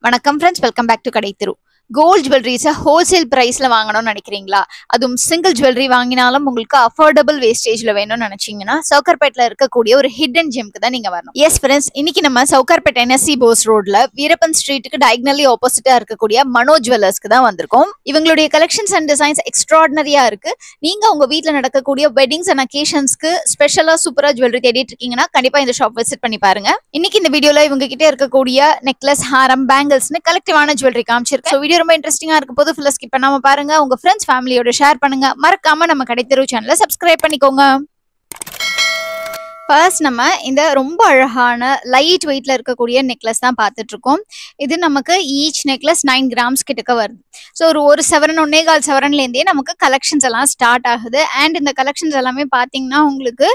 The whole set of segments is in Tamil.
வணக்கம் ஃப்ரெண்ட்ஸ், வெல்கம் பேக் டு கடை தெரு. கோல்ட் ஜுவல்லரிஸை ஹோல்சேல் ப்ரைஸில் வாங்கணும்னு நினைக்கிறீங்களா? அதுவும் சிங்கிள் ஜுவல்லரி வாங்கினாலும் உங்களுக்கு அஃபோர்டபுள் வேஸ்டேஜில் வேணும்னு நினச்சிங்கன்னா சவுகார்பேட்டில் இருக்கக்கூடிய ஒரு ஹிடன் ஜிம்க்கு தான் நீங்கள் வரணும். எஸ் ஃப்ரெண்ட்ஸ், இன்னைக்கு நம்ம சவுகார்பேட் NSC போஸ் ரோட்ல வீரப்பன் ஸ்ட்ரீட்டுக்கு டயக்னலி ஆப்போசிட்டாக இருக்கக்கூடிய மனோ ஜுவல்லர்ஸ்க்கு தான் வந்திருக்கோம். இவங்களுடைய கலெக்ஷன்ஸ் அண்ட் டிசைன்ஸ் எக்ஸ்ட்ராடினரியாக இருக்கு. நீங்கள் உங்கள் வீட்டில் நடக்கக்கூடிய வெட்டிங்ஸ் அண்ட் அக்கேஷன்ஸ்க்கு ஸ்பெஷலாக சூப்பராக ஜுவல்லரி தேடிட்டு இருக்கீங்கன்னா கண்டிப்பாக இந்த ஷாப் விசிட் பண்ணி பாருங்க. இன்னைக்கு இந்த வீடியோவில் இவங்க கிட்ட இருக்கக்கூடிய நெக்லஸ், ஹாரம், பேங்கிள்ஸ்னு கலெக்டிவான ஜுவல்லரி காமிச்சிருக்கேன். வீடியோ ரொம்ப இன்ட்ரெஸ்டிங்கா இருக்க போது ஃபுல்லா ஸ்கிப் பண்ணாம பாருங்க. உங்க ஃப்ரெண்ட்ஸ் ஃபேமிலியோட ஷேர் பண்ணுங்க. மறக்காம நம்ம கடை தெரு சேனலை சப்ஸ்கிரைப் பண்ணிக்கோங்க. ஃபர்ஸ்ட் நம்ம இந்த ரொம்ப அழகான லைட் வெயிட்ல இருக்கக்கூடிய நெக்லஸ் தான் பார்த்துட்டு இருக்கோம். இது நமக்கு ஈச் நெக்லஸ் 9 கிராம்ஸ் கிட்டக்க வருது. ஸோ ஒரு சவரன் 1.25 சவரன்லேருந்தே நமக்கு கலெக்ஷன்ஸ் எல்லாம் ஸ்டார்ட் ஆகுது. அண்ட் இந்த கலெக்ஷன்ஸ் எல்லாமே பார்த்தீங்கன்னா உங்களுக்கு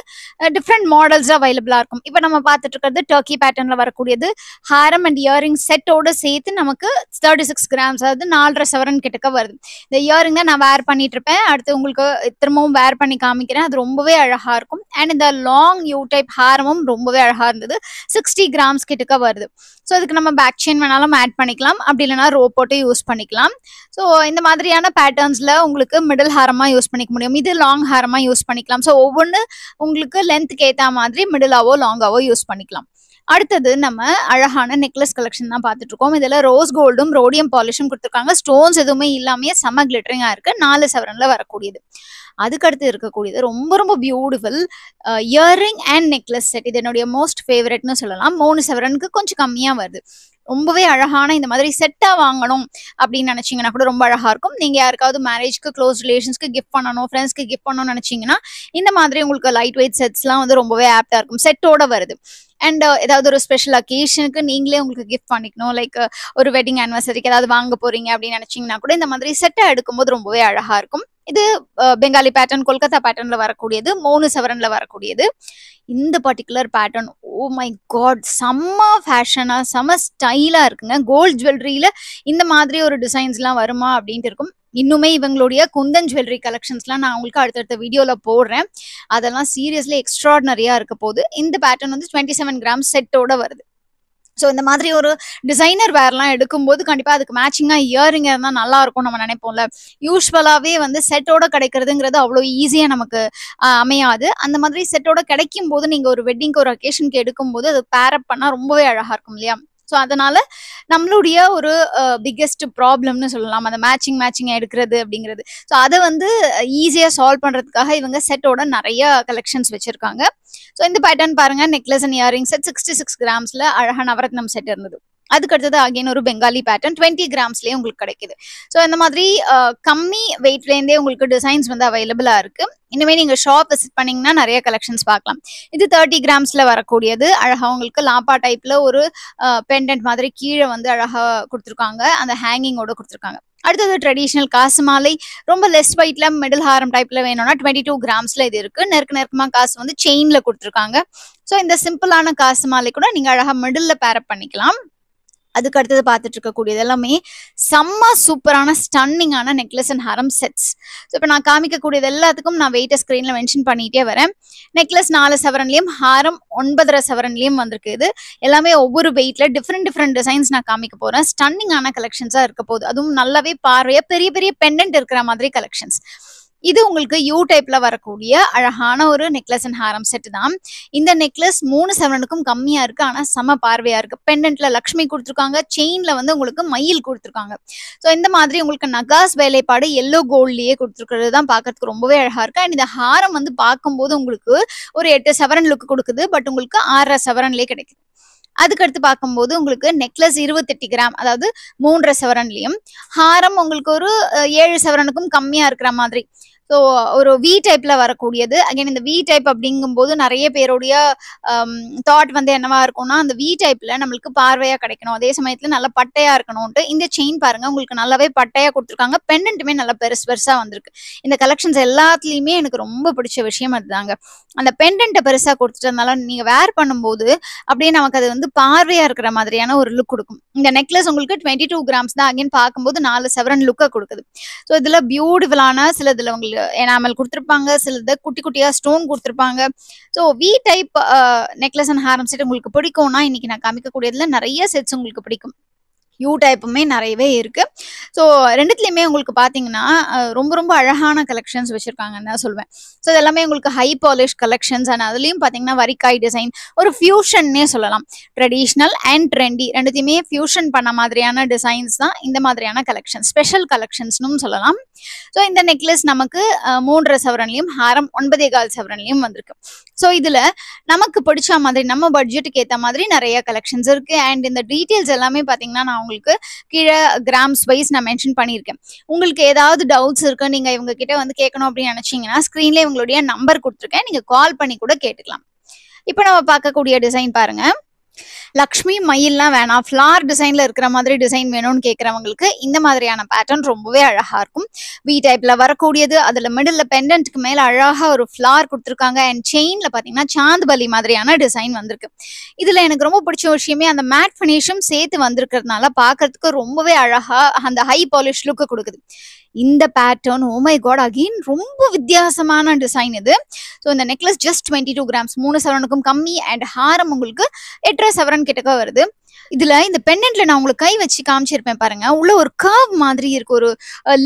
டிஃப்ரெண்ட் மாடல்ஸ் அவைலபிளா இருக்கும். இப்போ நம்ம பார்த்துட்டு இருக்கிறது டர்க்கி பேட்டர்ன்ல வரக்கூடியது. ஹாரம் அண்ட் இயரிங் செட்டோட சேர்த்து நமக்கு 36 கிராம்ஸ், அதாவது 4.5 சவரன் கிட்டக்க வருது. இந்த இயரிங் தான் நான் வேர் பண்ணிட்டு இருப்பேன். அடுத்து உங்களுக்கு திரும்பவும் வேர் பண்ணி காமிக்கிறேன். அது ரொம்பவே அழகா இருக்கும். அண்ட் இந்த லாங் டைப் ஹாரமும் ரொம்பவே அழகா இருந்தது. 60 கிராம்ஸ் கிட்டக்க வருது. ஸோ இதுக்கு நம்ம பேக் செயின் வேணாலும் ஆட் பண்ணிக்கலாம், அப்படி இல்லைனா ரோப் போட்டு யூஸ் பண்ணிக்கலாம். ஸோ இந்த மாதிரியான பேட்டர்ன்ஸ்ல உங்களுக்கு மிடில் ஹாரமா யூஸ் பண்ணிக்க முடியும். இது லாங் ஹாரமா யூஸ் பண்ணிக்கலாம். ஸோ ஒவ்வொன்று உங்களுக்கு லென்த்துக்கு ஏற்ற மாதிரி மிடிலாவோ லாங்காவோ யூஸ் பண்ணிக்கலாம். அடுத்தது நம்ம அழகான நெக்லஸ் கலெக்ஷன் தான் பார்த்துட்டு இருக்கோம். இதுல ரோஸ் கோல்டும் ரோடியம் பாலிஷும் கொடுத்துருக்காங்க. ஸ்டோன்ஸ் எதுவுமே இல்லாமயே செம்ம கிளிட்டரிங்கா இருக்கு. 4 சவரன்ல வரக்கூடியது. அதுக்கடுத்து இருக்கக்கூடியது ரொம்ப ரொம்ப beautiful earring and necklace set. இது என்னுடைய மோஸ்ட் ஃபேவரட்னு சொல்லலாம். 3 சவரனுக்கு கொஞ்சம் கம்மியா வருது. ரொம்பவே அழகான இந்த மாதிரி செட்டா வாங்கணும் அப்படின்னு நினைச்சீங்கன்னா கூட ரொம்ப அழகா இருக்கும். நீங்க யாருக்காவது மேரேஜ்க்கு, க்ளோஸ் ரிலேஷன்ஸ்க்கு கிஃப்ட் பண்ணணும், ஃப்ரெண்ட்ஸ்க்கு கிஃப்ட் பண்ணணும்னு நினைச்சீங்கன்னா இந்த மாதிரி உங்களுக்கு லைட் வெயிட் செட்ஸ்லாம் வந்து ரொம்பவே ஆப்டா இருக்கும். செட்டோட வருது. அண்ட் ஏதாவது ஒரு ஸ்பெஷல் அக்கேஷனுக்கு நீங்களே உங்களுக்கு கிஃப்ட் பண்ணிக்கணும், லைக் ஒரு வெட்டிங் ஆனிவர்சரிக்கு ஏதாவது வாங்க போறீங்க அப்படின்னு நினைச்சீங்கன்னா கூட இந்த மாதிரி செட்டை எடுக்கும்போது ரொம்பவே அழகா இருக்கும். இது பெங்காலி பேட்டர்ன், கொல்கத்தா பேட்டர்ன்ல வரக்கூடியது, 3 சவரன்ல வரக்கூடியது. இந்த particular pattern, oh my God, செம்ம ஃபேஷனா செம்ம ஸ்டைலா இருக்குங்க. கோல்ட் ஜுவல்லரியில இந்த மாதிரி ஒரு டிசைன்ஸ்லாம் வருமா அப்படின்ட்டு இருக்கும். இன்னுமே இவங்களுடைய குந்தன் ஜுவல்லரி கலெக்ஷன்ஸ்லாம் நான் உங்களுக்கு அடுத்தடுத்த வீடியோல போடுறேன். அதெல்லாம் சீரியஸ்லி எக்ஸ்ட்ராடினரியா இருக்க போது. இந்த பேட்டர்ன் வந்து 27 கிராம் செட்டோட வருது. ஸோ இந்த மாதிரி ஒரு டிசைனர் வேர்லாம் எடுக்கும்போது கண்டிப்பாக அதுக்கு மேட்சிங்காக இயரிங் இருந்தால் நல்லா இருக்கும் நம்ம நினைப்போம்ல. யூஸ்வலாகவே வந்து செட்டோட கிடைக்கிறதுங்கிறது அவ்வளோ ஈஸியாக நமக்கு அமையாது. அந்த மாதிரி செட்டோட கிடைக்கும் போது நீங்கள் ஒரு வெட்டிங்க்கு, ஒரு அக்கேஷனுக்கு எடுக்கும்போது அது பேரப் பண்ணால் ரொம்பவே அழகாக இருக்கும் இல்லையா? ஸோ அதனால நம்மளுடைய ஒரு பிக்கெஸ்ட் ப்ராப்ளம்னு சொல்லலாம் அந்த மேட்சிங் எடுக்கிறது அப்படிங்கிறது. ஸோ அதை வந்து ஈஸியாக சால்வ் பண்ணுறதுக்காக இவங்க செட்டோட நிறைய கலெக்ஷன்ஸ் வச்சிருக்காங்க. ஸோ இந்த பேட்டர்ன் பாருங்க, நெக்லஸ் அண்ட் இயரிங் செட் 66 கிராம்ஸ்ல அழகா நவரத்னம் செட் இருந்தது. அதுக்கு அடுத்தது அகைன் ஒரு பெங்காலி பேட்டர்ன் 20 கிராம்ஸ்லேயே உங்களுக்கு கிடைக்குது. ஸோ இந்த மாதிரி கம்மி வெயிட்லேருந்தே உங்களுக்கு டிசைன்ஸ் வந்து அவைலபிளா இருக்கு. இனிமேல் நீங்கள் ஷாப் விசிட் பண்ணீங்கன்னா நிறைய கலெக்ஷன்ஸ் பார்க்கலாம். இது 30 கிராம்ஸ்ல வரக்கூடியது. அழகா உங்களுக்கு லாப்பா டைப்ல ஒரு பெண்டன்ட் மாதிரி கீழே வந்து அழகா கொடுத்துருக்காங்க. அந்த ஹேங்கிங்கோட கொடுத்துருக்காங்க. அடுத்தது ட்ரெடிஷ்னல் காசு மாலை, ரொம்ப லெஸ் வெயிட்ல மிடில் ஹாரம் டைப்ல வேணும்னா 22 கிராம்ஸ்ல இது இருக்கு. நெருக்கமா காசு வந்து செயின்ல கொடுத்துருக்காங்க. ஸோ இந்த சிம்பிளான காசு மாலை கூட நீங்க அழகா மிடில்ல பேரப் பண்ணிக்கலாம். அதுக்கு அடுத்தது பார்த்துட்டு இருக்கக்கூடியது எல்லாமே செம்ம சூப்பரான ஸ்டன்னிங்கான necklace and Haram sets. So இப்போ நான் காமிக்கக்கூடியது எல்லாத்துக்கும் நான் வெயிட்டை ஸ்க்ரீனில் மென்ஷன் பண்ணிகிட்டே வரேன். நெக்லஸ் 4 சவரன்லேயும், ஹாரம் 9.5 சவரன்லேயும் வந்திருக்கு. இது எல்லாமே ஒவ்வொரு வெயிட்டில் டிஃப்ரெண்ட் டிசைன்ஸ் நான் காமிக்க போகிறேன். ஸ்டன்னிங்கான கலெக்ஷன்ஸாக இருக்க போகுது. அதுவும் நல்லாவே பார்வையாக பெரிய பெரிய பெண்டன்ட் இருக்கிற மாதிரி கலெக்ஷன்ஸ். இது உங்களுக்கு யூ டைப்ல வரக்கூடிய அழகான ஒரு நெக்லஸ் அண்ட் ஹாரம் செட் தான். இந்த நெக்லஸ் 3 சவரனுக்கும் கம்மியா இருக்கு. ஆனா செம பார்வையா இருக்கு. பெண்டன்ட்ல லக்ஷ்மி கொடுத்துருக்காங்க, செயின்ல வந்து உங்களுக்கு மயில் கொடுத்துருக்காங்க. ஸோ இந்த மாதிரி உங்களுக்கு நகாஸ் வேலைப்பாடு எல்லோ கோல்ட்லயே கொடுத்துருக்கிறது தான் பார்க்கறதுக்கு ரொம்பவே அழகா இருக்கு. அண்ட் இந்த ஹாரம் வந்து பார்க்கும்போது உங்களுக்கு ஒரு 8 சவரன் லுக் கொடுக்குது. பட் உங்களுக்கு 6 சவரன்லயே கிடைக்குது. அதுக்கடுத்து பார்க்கும்போது உங்களுக்கு நெக்லஸ் 28 கிராம், அதாவது 3.5 சவரன்லயும், ஹாரம் உங்களுக்கு ஒரு 7 சவரனுக்கும் கம்மியா இருக்கிற மாதிரி. ஸோ ஒரு வி டைப்ல வரக்கூடியது. அகைன் இந்த வி டைப் அப்படிங்கும்போது நிறைய பேருடைய தாட் வந்து என்னவா இருக்கும்னா, அந்த வி டைப்ல நம்மளுக்கு பார்வையா கிடைக்கணும், அதே சமயத்துல நல்லா பட்டையா இருக்கணும்ட்டு. இந்த செயின் பாருங்க, உங்களுக்கு நல்லாவே பட்டையா கொடுத்துருக்காங்க. பெண்டன்ட்டுமே நல்லா பெருசா வந்திருக்கு. இந்த கலெக்ஷன்ஸ் எல்லாத்துலயுமே எனக்கு ரொம்ப பிடிச்ச விஷயம் அதுதாங்க. அந்த பெண்டன்ட்டை பெருசா கொடுத்துட்டதுனால நீங்க வேர் பண்ணும்போது அப்படியே நமக்கு அது வந்து பார்வையா இருக்கிற மாதிரியான ஒரு லுக் கொடுக்கும். இந்த நெக்லஸ் உங்களுக்கு 22 கிராம்ஸ் தான். அகைன் பார்க்கும்போது 4 சவரன் லுக்கை கொடுக்குது. ஸோ இதுல பியூட்டிஃபுல்லான சில இதுல உங்களுக்கு எனாமல் கொடுத்துருப்பாங்க, சிலது குட்டி குட்டியா ஸ்டோன் கொடுத்துருப்பாங்க. So we type necklace and Haram set உங்களுக்கு பிடிக்கும்னா இன்னைக்கு நான் காமிக்கக்கூடியதுல நிறைய செட்ஸ் உங்களுக்கு பிடிக்கும். யூ டைப்புமே நிறையவே இருக்கு. ஸோ ரெண்டுத்துலையுமே உங்களுக்கு பார்த்தீங்கன்னா ரொம்ப ரொம்ப அழகான கலெக்ஷன்ஸ் வச்சிருக்காங்கன்னு தான் சொல்வேன். ஸோ இது எல்லாமே உங்களுக்கு ஹை பாலிஷ் கலெக்ஷன்ஸ் அண்ட் அதுலேயும் பார்த்தீங்கன்னா வரிக்காய் டிசைன் ஒரு ஃபியூஷன்னே சொல்லலாம். ட்ரெடிஷ்னல் அண்ட் ட்ரெண்டி ரெண்டுத்தையுமே ஃபியூஷன் பண்ண மாதிரியான டிசைன்ஸ் தான் இந்த மாதிரியான கலெக்ஷன், ஸ்பெஷல் கலெக்ஷன்ஸ்னும் சொல்லலாம். ஸோ இந்த நெக்லஸ் நமக்கு 3.5 சவரன்லையும் ஹாரம் 9.25 சவரன்லையும் வந்திருக்கு. ஸோ இதில் நமக்கு பிடிச்ச மாதிரி நம்ம பட்ஜெட்டுக்கு ஏற்ற மாதிரி நிறைய கலெக்ஷன்ஸ் இருக்கு. அண்ட் இந்த டீட்டெயில்ஸ் எல்லாமே பார்த்தீங்கன்னா நான் உங்களுக்கு கீழே கிராம்ஸ் வைஸ் நான் மென்ஷன் பண்ணியிருக்கேன். உங்களுக்கு ஏதாவது டவுட்ஸ் இருக்கு, நீங்க இவங்க கிட்ட வந்து கேட்கணும் அப்படின்னு நினைச்சீங்கன்னா ஸ்க்ரீன்ல இவங்களுடைய நம்பர் கொடுத்துருக்கேன், நீங்க கால் பண்ணி கூட கேட்டுக்கலாம். இப்போ நம்ம பார்க்கக்கூடிய டிசைன் பாருங்க. லக்ஷ்மி மயில்லாம் வேணாம், ஃப்ளார் டிசைன்ல இருக்கிற மாதிரி டிசைன் வேணும்னு கேட்கறவங்களுக்கு இந்த மாதிரியான பேட்டர்ன் ரொம்பவே அழகா இருக்கும். வி டைப்ல வரக்கூடியது, அதுல மிடில் பெண்டன்ட்க்கு மேல அழகா ஒரு ஃப்ளார் கொடுத்துருக்காங்க. அண்ட் செயின்ல பாத்தீங்கன்னா சாந்துபலி மாதிரியான டிசைன் வந்திருக்கு. இதுல எனக்கு ரொம்ப பிடிச்ச விஷயமே அந்த மேட் ஃபினிஷும் சேர்த்து வந்திருக்கிறதுனால பாக்குறதுக்கு ரொம்பவே அழகா அந்த ஹை பாலிஷ் லுக்கு கொடுக்குது. இந்த pattern oh my God again ரொம்ப வித்தியாசமான டிசைன் இது. ஸோ இந்த நெக்லஸ் ஜஸ்ட் 22 கிராம்ஸ், 3 சவரனுக்கும் கம்மி. அண்ட் ஹாரம் உங்களுக்கு 8.5 சவரன் கிட்டக்க வருது. இதுல இந்த பெண்டன்ட்ல நான் உங்களுக்கு கை வச்சு காமிச்சிருப்பேன் பாருங்க, உள்ள ஒரு கர்வ் மாதிரி இருக்கு, ஒரு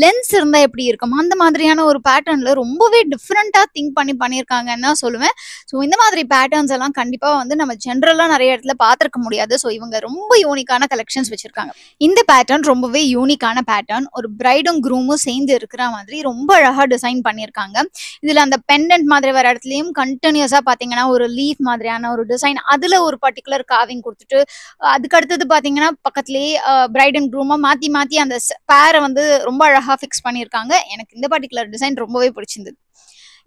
லென்ஸ் இருந்தா எப்படி இருக்கும் அந்த மாதிரியான ஒரு பேட்டர்ன்ல ரொம்பவே டிஃப்ரெண்டா திங்க் பண்ணி பண்ணியிருக்காங்கன்னு தான் சொல்லுவேன். ஸோ இந்த மாதிரி பேட்டர்ன்ஸ் எல்லாம் கண்டிப்பா வந்து நம்ம ஜென்ரலா நிறைய இடத்துல பார்த்திருக்க முடியாது. ஸோ இவங்க ரொம்ப யூனிக்கான கலெக்ஷன்ஸ் வச்சிருக்காங்க. இந்த பேட்டர்ன் ரொம்பவே யூனிக்கான பேட்டர்ன், ஒரு பிரைடும் க்ரூமும் சேர்ந்து இருக்கிற மாதிரி ரொம்ப அழகா டிசைன் பண்ணியிருக்காங்க. இதுல அந்த பெண்டன்ட் மாதிரி வர இடத்துலயும் கண்டினியூஸா பாத்தீங்கன்னா ஒரு லீஃப் மாதிரியான ஒரு டிசைன், அதுல ஒரு பர்டிகுலர் காவிங் கொடுத்துட்டு அதுக்கு அடுத்தது பாத்தீங்கன்னா பக்கத்துலயே பிரைட் அண்ட் க்ரூமா மாத்தி மாத்தி அந்த பேரை வந்து ரொம்ப அழகா ஃபிக்ஸ் பண்ணியிருக்காங்க. எனக்கு இந்த பர்டிகுலர் டிசைன் ரொம்பவே பிடிச்சிருந்தது.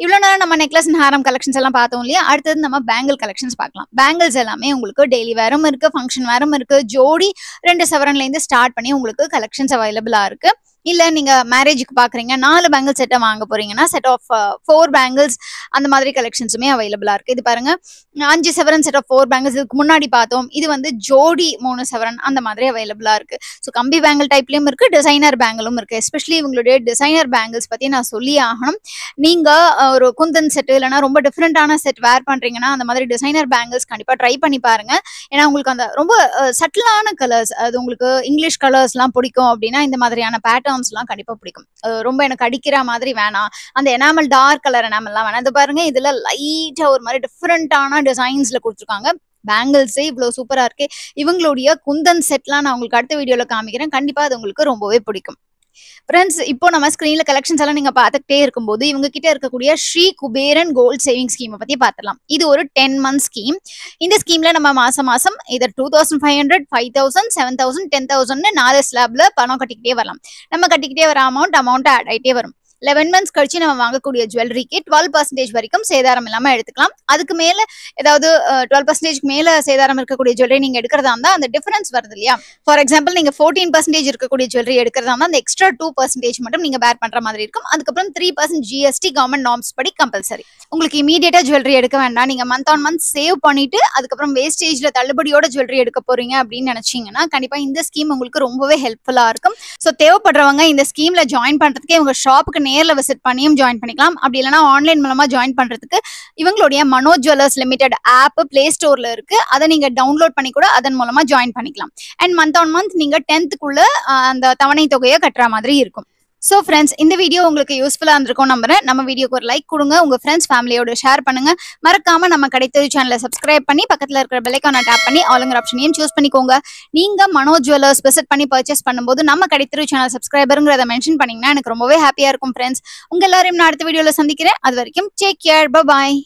இவ்வளோ நேரம் நம்ம நெக்லஸ் அண்ட் ஹாரம் கலெக்ஷன்ஸ் எல்லாம் பார்த்தோம் இல்லையா, அடுத்தது நம்ம பேங்கிள் கலெக்ஷன்ஸ் பார்க்கலாம். பேங்கிள்ஸ் எல்லாமே உங்களுக்கு டெய்லி வேரும் இருக்கு, ஃபங்க்ஷன் வேரும் இருக்கு. ஜோடி 2 சவரன்லேருந்து ஸ்டார்ட் பண்ணி உங்களுக்கு கலெக்ஷன்ஸ் அவைலபிளா இருக்கு. இல்ல நீங்க மேரேஜுக்கு பாக்குறீங்க, 4 பேங்கிள் செட்டை வாங்க போறீங்கன்னா செட் ஆஃப் 4 பேங்கிள்ஸ் அந்த மாதிரி கலெக்ஷன்ஸுமே அவைலபிளா இருக்கு. இது பாருங்க 5 சவரன் செட் ஆஃப் 4 பேங்கிள்ஸ் இதுக்கு முன்னாடி பார்த்தோம். இது வந்து ஜோடி 3 சவரன் அந்த மாதிரி அவைலபிளா இருக்கு. ஸோ கம்பி பேங்கிள் டைப்லயும் இருக்கு, டிசைனர் பேங்கிளும் இருக்கு. எஸ்பெஷலி இவங்களுடைய டிசைனர் பேங்கிள்ஸ் பத்தி நான் சொல்லி ஆகணும். நீங்க ஒரு குந்தன் செட் இல்லைன்னா ரொம்ப டிஃப்ரெண்டான செட் வேர் பண்றீங்கன்னா அந்த மாதிரி டிசைனர் பேங்கிள்ஸ் கண்டிப்பா ட்ரை பண்ணி பாருங்க. ஏன்னா உங்களுக்கு அந்த ரொம்ப சட்டிலான கலர்ஸ், அது உங்களுக்கு இங்கிலீஷ் கலர்ஸ் எல்லாம் பிடிக்கும் அப்படின்னா இந்த மாதிரியான பேட்டர்ன்ஸ்லாம் கண்டிப்பா பிடிக்கும். ரொம்ப எனக்கு அடிக்கிற மாதிரி வேணாம், அந்த எனாமல் டார்க் கலர் எனாமல்லாம் வேணாம். இது பாருங்க, இதுல லைட்டா ஒரு மாதிரி டிஃப்ரெண்டான டிசைன்ஸ்ல கொடுத்துருக்காங்க. பேங்கிள்ஸே இவ்வளவு சூப்பரா இருக்கு. இவங்களுடைய குந்தன் செட்லாம் நான் உங்களுக்கு அடுத்த வீடியோல காமிக்கிறேன், கண்டிப்பா அது உங்களுக்கு ரொம்பவே பிடிக்கும். ஃப்ரெண்ட்ஸ், இப்போ நம்ம ஸ்கிரீன்ல கலெக்ஷன்ஸ் எல்லாம் நீங்க பார்த்துக்கிட்டே இருக்கும்போது இவங்க கிட்ட இருக்கக்கூடிய ஸ்ரீ குபேரன் கோல்ட் சேவிங் ஸ்கீமை பத்தி பார்த்துலாம். இது ஒரு 10 month ஸ்கீம். இந்த ஸ்கீம்ல நம்ம மாசம் மாசம் இதை 2500, 5000, 7000, 10,000 4 ஸ்லாப்ல பணம் கட்டிக்கிட்டே வரலாம். நம்ம கட்டிக்கிட்டே வர அமௌண்ட் ஆட் ஆயிட்டே வரும். 11 months கழிச்சு நம்ம வாங்கக்கூடிய ஜுவல்லரிக்கு 12% வரைக்கும் சேதாரம் இல்லாம எடுத்துக்கலாம். அதுக்கு மேல ஏதாவது 12% மேல சேதாரம் இருக்கக்கூடிய ஜுவல்லரி நீங்க எடுக்கிறதா இருந்தா அந்த டிஃபரன்ஸ் வருது இல்லையா. ஃபார் எக்ஸாம்பிள் நீங்க 14% இருக்கக்கூடிய ஜுவல்லரி எடுக்கிறதா இருந்தா அந்த எக்ஸ்ட்ரா 2% மட்டும் நீங்க பேர் பண்ற மாதிரி இருக்கும். அதுக்கப்புறம் 3% ஜிஎஸ்டி கவர்மெண்ட் நார்ம்ஸ் படி கம்பல்சரி. உங்களுக்கு இமீடியட்டா ஜுவல்லரி எடுக்க வேண்டாம், நீங்க மந்த் ஆன் மந்த் சேவ் பண்ணிட்டு அதுக்கப்புறம் வேஸ்டேஜ்ல தள்ளுபடியோட ஜுவல்லரி எடுக்க போறீங்க அப்படின்னு நினைச்சீங்கன்னா கண்டிப்பா இந்த ஸ்கீம் உங்களுக்கு ரொம்பவே ஹெல்ப்ஃபுல்லா இருக்கும். ஸோ தேவைப்படுறவங்க இந்த ஸ்கீம்ல ஜாயின் பண்றதுக்கே உங்க ஷாப்புக்கு நேர்ல விசிட் பண்ணியும் ஜாயின் பண்ணிக்கலாம். அப்படி இல்லைன்னா ஆன்லைன் மூலமா ஜாயின் பண்றதுக்கு இவங்களுடைய Manoj jewellers limited app play ஸ்டோர்ல இருக்கு, அதை நீங்க டவுன்லோட் பண்ணி கூட அதன் மூலமா ஜாயின் பண்ணிக்கலாம். அண்ட் மந்த் ஆன் மந்த் நீங்க 10th அந்த தவணை தொகையை கட்டுற மாதிரி இருக்கும். ஸோ ஃப்ரெண்ட்ஸ், இந்த வீடியோ உங்களுக்கு யூஸ்ஃபுல்லாக இருந்திருக்கும் நம்புறேன். நம்ம வீடியோக்கு ஒரு லைக் கொடுங்க, உங்க ஃப்ரெண்ட்ஸ் ஃபேமிலியோட ஷேர் பண்ணுங்க. மறக்காம நம்ம கிடைத்தது சேனலை சப்ஸ்கிரைப் பண்ணி பக்கத்தில் இருக்கிற பெல் ஐகானை டேப் பண்ணி ஆளுங்கிற ஆப்ஷனையும் சூஸ் பண்ணிக்கோங்க. நீங்க மனோஜ் ஜுவல்லர்ஸ் விசிட் பண்ணி பர்ச்சேஸ் பண்ணும்போது நம்ம கிடைத்தது சேனல் சப்ஸ்கிரைபருங்கிறத மென்ஷன் பண்ணீங்கன்னா எனக்கு ரொம்பவே ஹாப்பியா இருக்கும். ஃப்ரெண்ட்ஸ், உங்க எல்லாரையும் நான் அடுத்த வீடியோல சந்திக்கிறேன். அது வரைக்கும் டேக் கேர், பை பாய்.